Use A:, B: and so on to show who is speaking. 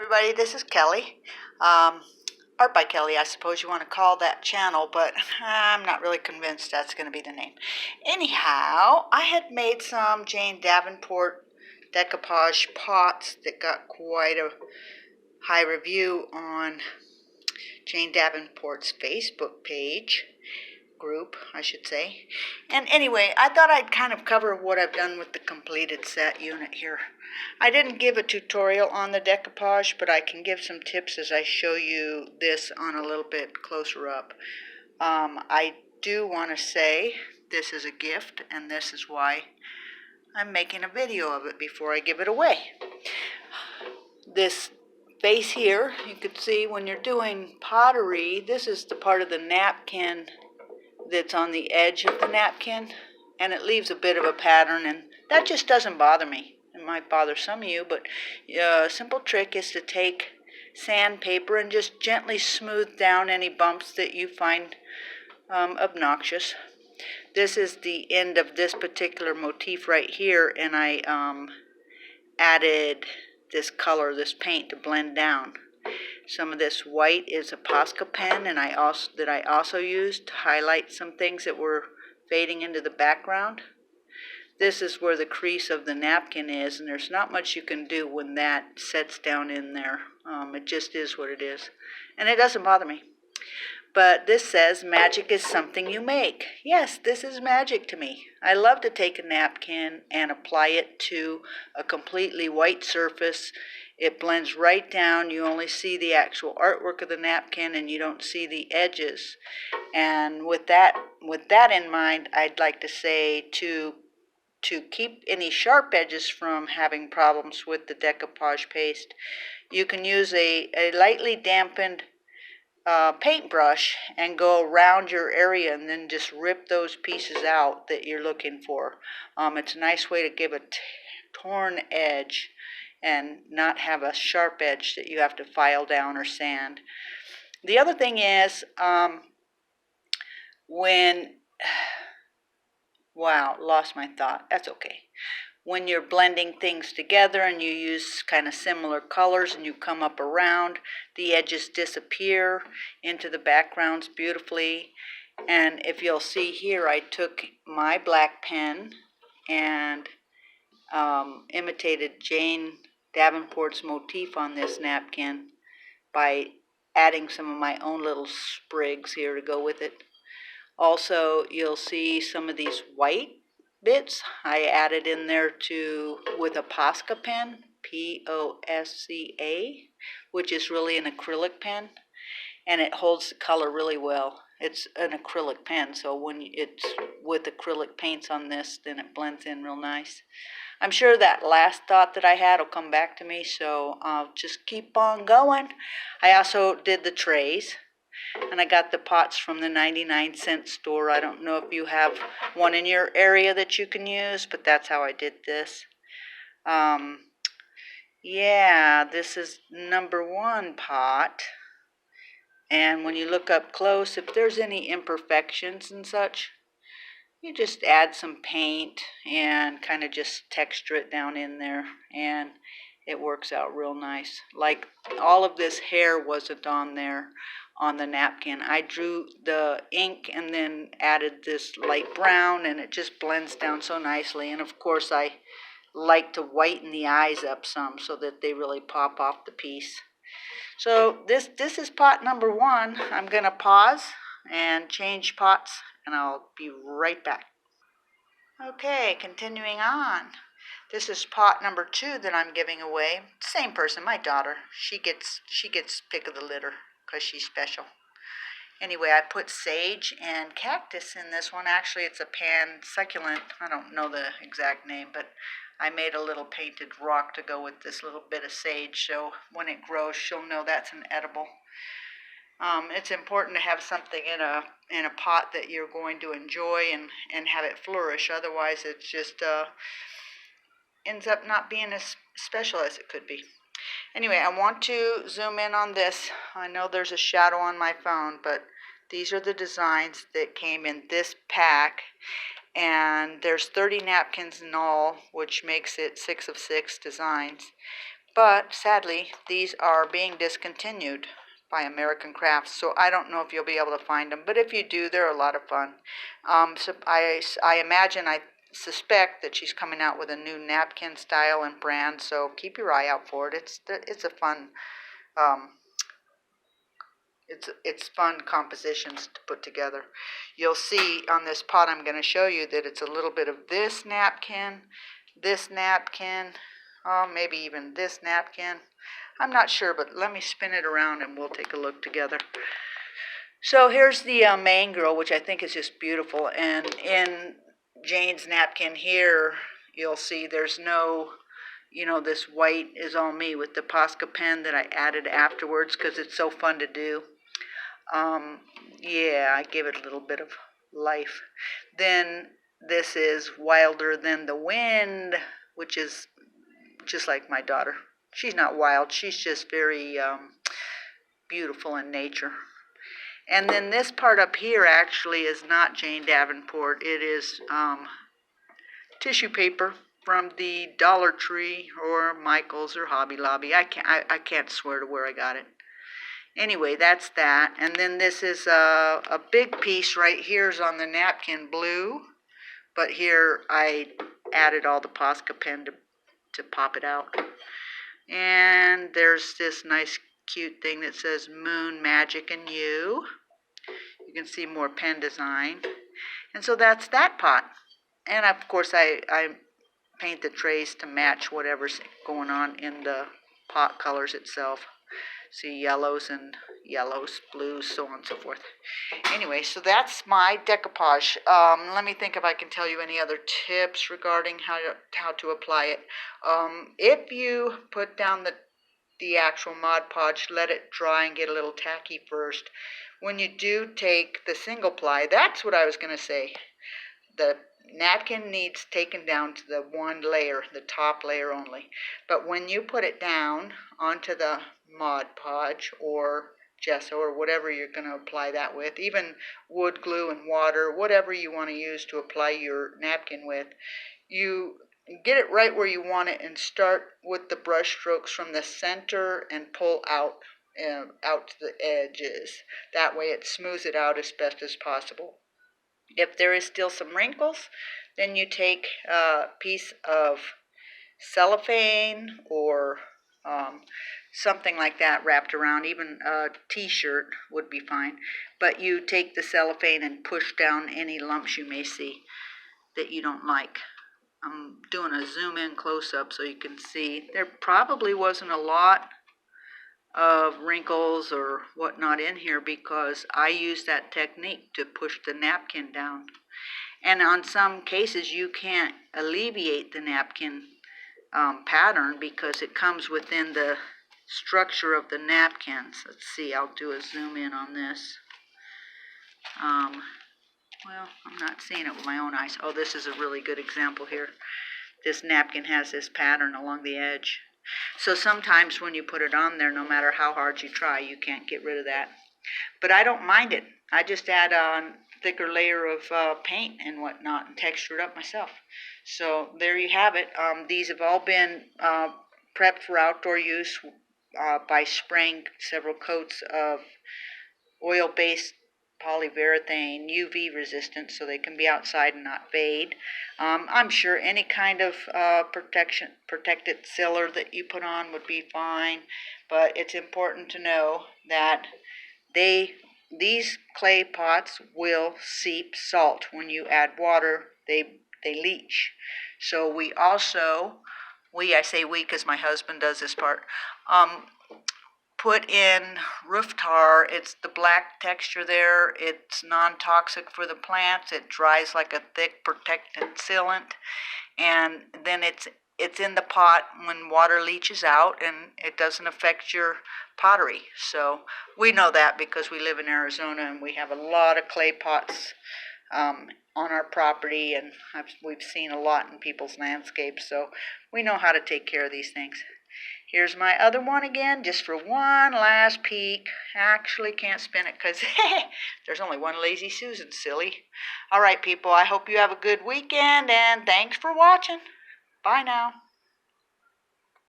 A: Everybody, this is Kelly. Art by Kelly, I suppose you want to call that channel, but I'm not really convinced that's going to be the name. Anyhow, I had made some Jane Davenport decoupage pots that got quite a high review on Jane Davenport's Facebook page. Group, I should say. And anyway, I thought I'd kind of cover what I've done with the completed set unit here. I didn't give a tutorial on the decoupage, but I can give some tips as I show you this on a little bit closer up. I do want to say this is a gift, and this is why I'm making a video of it before I give it away. This face here, you could see when you're doing pottery, this is the part of the napkin that's on the edge of the napkin, and it leaves a bit of a pattern, and that just doesn't bother me. It might bother some of you, but a simple trick is to take sandpaper and just gently smooth down any bumps that you find obnoxious. This is the end of this particular motif right here, and I added this color, this paint, to blend down. Some of this white is a Posca pen, and I also used to highlight some things that were fading into the background. This is where the crease of the napkin is, and there's not much you can do when that sets down in there. It just is what it is, and it doesn't bother me. But this says, magic is something you make. Yes, this is magic to me. I love to take a napkin and apply it to a completely white surface. It blends right down. You only see the actual artwork of the napkin, and you don't see the edges. And with that in mind, I'd like to say to keep any sharp edges from having problems with the decoupage paste, you can use a lightly dampened paintbrush and go around your area and then just rip those pieces out that you're looking for. It's a nice way to give a torn edge and not have a sharp edge that you have to file down or sand. The other thing is wow, lost my thought. That's okay. When you're blending things together and you use kind of similar colors and you come up around, the edges disappear into the backgrounds beautifully. And if you'll see here, I took my black pen and imitated Jane Davenport's motif on this napkin by adding some of my own little sprigs here to go with it. Also, you'll see some of these white bits I added in there with a Posca pen, P-O-S-C-A, which is really an acrylic pen, and it holds the color really well. It's an acrylic pen, so when it's with acrylic paints on this, then it blends in real nice. I'm sure that last thought that I had will come back to me, so I'll just keep on going. I also did the trays, and I got the pots from the 99-cent store. I don't know if you have one in your area that you can use, but that's how I did this. Yeah, this is #1 pot. And when you look up close, if there's any imperfections and such, you just add some paint and kind of just texture it down in there, and it works out real nice. Like all of this hair wasn't on there on the napkin. I drew the ink and then added this light brown, and it just blends down so nicely. And of course I like to whiten the eyes up some so that they really pop off the piece. So this is pot #1. I'm going to pause and change pots, and I'll be right back. Okay, continuing on. This is pot #2 that I'm giving away. Same person, my daughter. She gets pick of the litter because she's special. Anyway, I put sage and cactus in this one. Actually, it's a pan succulent. I don't know the exact name, but I made a little painted rock to go with this little bit of sage, so when it grows, she'll know that's an edible. It's important to have something in a pot that you're going to enjoy and have it flourish. Otherwise, it just ends up not being as special as it could be. Anyway, I want to zoom in on this. I know there's a shadow on my phone, but these are the designs that came in this pack. And there's 30 napkins in all, which makes it 6 of 6 designs. But sadly, these are being discontinued by American Crafts, so I don't know if you'll be able to find them. But if you do, they're a lot of fun. So I imagine, I suspect that she's coming out with a new napkin style and brand, so keep your eye out for it. It's a fun it's fun compositions to put together. You'll see on this pot I'm going to show you that it's a little bit of this napkin, maybe even this napkin. I'm not sure, but let me spin it around and we'll take a look together. So here's the main girl, which I think is just beautiful. And in Jane's napkin here, you'll see there's no, this white is all me with the Posca pen that I added afterwards because it's so fun to do. Yeah, I give it a little bit of life. Then this is Wilder Than the Wind, which is just like my daughter. She's not wild, she's just very beautiful in nature. And then this part up here actually is not Jane Davenport. It is tissue paper from the Dollar Tree or Michael's or Hobby Lobby. I can't swear to where I got it. Anyway, that's that. And then this is a big piece right here is on the napkin blue. But here I added all the Posca pen to pop it out. And there's this nice cute thing that says Moon, Magic, and You. You can see more pen design. And so that's that pot. And of course I paint the trays to match whatever's going on in the pot colors itself. See yellows, blues, so on and so forth. Anyway, so that's my decoupage. Let me think if I can tell you any other tips regarding how to apply it. If you put down the actual Mod Podge, let it dry and get a little tacky first. When you do take the single ply, that's what I was going to say. The napkin needs taken down to the one layer, the top layer only. But when you put it down onto the Mod Podge or gesso or whatever you're going to apply that with, even wood glue and water, whatever you want to use to apply your napkin with, you get it right where you want it and start with the brush strokes from the center and pull out to the edges. That way it smooths it out as best as possible. If there is still some wrinkles, then you take a piece of cellophane or something like that wrapped around. Even a t-shirt would be fine. But you take the cellophane and push down any lumps you may see that you don't like. I'm doing a zoom in close-up so you can see. There probably wasn't a lot of wrinkles or whatnot in here because I use that technique to push the napkin down. And on some cases you can't alleviate the napkin pattern because it comes within the structure of the napkins. Let's see, I'll do a zoom in on this. Well, I'm not seeing it with my own eyes. Oh, this is a really good example here. This napkin has this pattern along the edge. So sometimes when you put it on there, no matter how hard you try, you can't get rid of that. But I don't mind it. I just add a thicker layer of paint and whatnot and texture it up myself. So there you have it. These have all been prepped for outdoor use by spraying several coats of oil-based polyurethane, UV resistant, so they can be outside and not fade. I'm sure any kind of protected sealer that you put on would be fine, but it's important to know that these clay pots will seep salt. When you add water, they leach. So I say we because my husband does this part, put in roof tar. It's the black texture there. It's non-toxic for the plants. It dries like a thick protectant sealant, and then it's in the pot when water leaches out, and it doesn't affect your pottery. So we know that because we live in Arizona and we have a lot of clay pots on our property, and we've seen a lot in people's landscapes, so we know how to take care of these things. Here's my other one again, just for one last peek. Actually can't spin it because there's only one Lazy Susan, silly. All right, people, I hope you have a good weekend, and thanks for watching. Bye now.